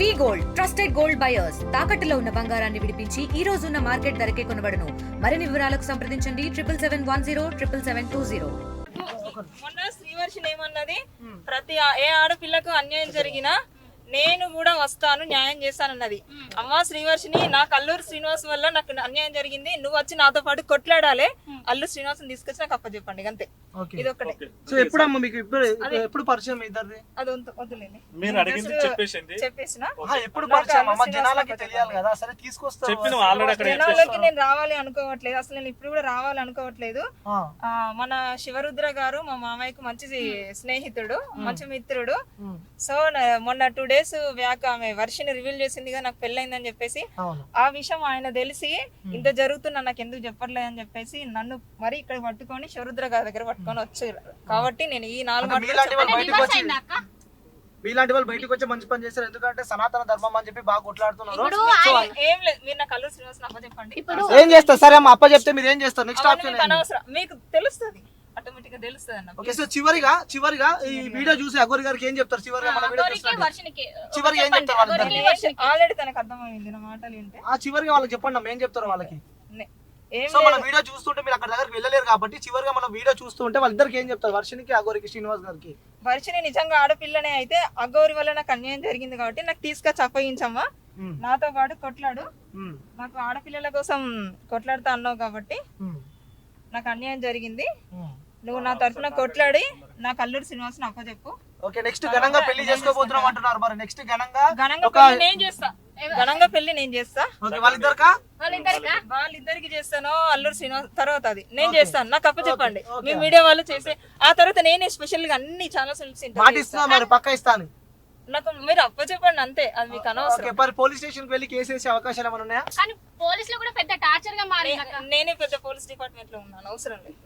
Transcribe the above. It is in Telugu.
వి గోల్డ్ ట్రస్టెడ్ గోల్డ్ బయర్స్ తాకట్టులో ఉన్న బంగారాన్ని విడిపించి ఈ రోజు ఉన్న మార్కెట్ ధరకే కొనబడును. మరిన్ని వివరాలకు సంప్రదించండి 7710772020. మొన్న శ్రీవర్షిని ఏమన్నది, ప్రతి ఏ ఆడపిల్లకు అన్యాయం జరిగినా నేను కూడా వస్తాను, న్యాయం చేస్తానన్నది. అమ్మా శ్రీవర్షిని, నాకు అల్లూరు శ్రీనివాస్ వల్ల నాకు అన్యాయం జరిగింది, నువ్వు వచ్చి నాతో పాటు కొట్లాడాలి, అల్లు శ్రీనివాస్ తీసుకొచ్చి నాకు అప్పచెప్పండి అంతే. ఇది ఒకటే. సో ఎప్పుడమ్మా మీకు ఎప్పుడు పరిచయం ఇద్దరిది? అది వద్దులేండి, మీరు అడిగింది చెప్పేసిన. ఎప్పుడు పరిచయం అమ్మ, జనాలకి తెలియాలి కదా. సరే తీసుకొస్తా. జనాలకి నేను రావాలి అనుకోవట్లేదు, అసలు నేను ఇప్పుడు కూడా రావాలి అనుకోవట్లేదు. మన శివరుద్ర గారు మా మామయ్యకు మంచి స్నేహితుడు, మంచి మిత్రుడు. సో మొన్న 2 days బ్యాక్ ఆమె వర్షిని రివీల్ చేసిందిగా నాకు పెళ్ళైందని చెప్పేసి. ఆ విషయం ఆయన తెలిసి ఇంత జరుగుతున్నా నాకు ఎందుకు చెప్పట్లేదు అని చెప్పేసి నన్ను మరి ఇక్కడ పట్టుకొని శివరుద్ర గారి దగ్గర పట్టుకొని వచ్చారు. కాబట్టి నేను ఈ 4 మాటలు మీలాంటి వాళ్ళు బయటకు వచ్చి మంచి పని చేస్తారు, ఎందుకంటే సనాతన ధర్మం అని చెప్పి బాగా కొట్లాడుతున్నారు. ఏం లేదు, మీరు నాకు అల్లు శ్రీనివాస్ అప్ప చెప్పండి. ఏం చేస్తారు? సరే అమ్మ, అప్ప చెప్తే మీరు ఏం చేస్తారు? నెక్స్ట్ ఆప్షన్ అనవసరం, మీకు తెలుస్తుంది, ఆటోమేటిక్ గా తెలుస్తుంది అన్న. ఓకే, సో చివరిగా ఈ వీడియో చూసి అగోరి గారికి ఏం చెప్తారు? చివరిగా మన వీడియో చివరిగా ఏం చెప్తారు వాళ్ళకి? ఆల్రెడీ తనకు అర్థమైంది నా మాటలు వింటే. చివరిగా వాళ్ళకి చెప్పండి అమ్మ, ఏం చెప్తారు వాళ్ళకి? సో మన వీడియో చూస్తుంటే మీరు అక్కడ దగ్గరికి వెళ్ళలేరు కాబట్టి చివరిగా మనం వీడియో చూస్తుంటే వాళ్ళిద్దరికి ఏం చెప్తారు? వర్షినికి, అగోరికి, శ్రీనివాస్ గారికి. వర్షిని నిజంగా ఆడపిల్లనే అయితే అగోరి వల్ల నాకు అన్యాయం జరిగింది కాబట్టి నాకు తీసుకొచ్చి అప్పగించమ్మా, నాతో పాటు కొట్లాడు, నాకు ఆడపిల్లల కోసం కొట్లాడుతా అన్నావు కాబట్టి నాకు అన్యాయం జరిగింది, నువ్వు నా తరఫున కొట్లాడి నాకు అల్లూరు శ్రీనివాస్ అప్పచెప్పు. ఓకే, నెక్స్ట్ ఘనంగా పెళ్లి చేసుకోబోతున్నాం అంటున్నారు. మరి నెక్స్ట్ ఘనంగా పెళ్లి నేను చేస్తా, ఘనంగా పెళ్లి నేను చేస్తా. వాళ్ళిద్దరికి చేస్తాను, అల్లూరు శ్రీనివాస్ తర్వాత అది నేను చేస్తాను, నాకు అప్పచెప్పండి. మీ మీడియా వాళ్ళు చేసే ఆ తర్వాత నేనే స్పెషల్ గా అన్ని ఛానల్స్ మరి పక్క ఇస్తాను, నాకు మీరు అప్పచెప్పండి అంతే, అది మీకు అనవసరం. పోలీస్ స్టేషన్ కి వెళ్ళి కేసు వేసే అవకాశాలు ఏమైనా ఉన్నాయా? కానీ పోలీసులు కూడా పెద్ద టార్చర్ గా మారి, నేనే పెద్ద పోలీస్ డిపార్ట్మెంట్ లో ఉన్నాను, అవసరం లేదు.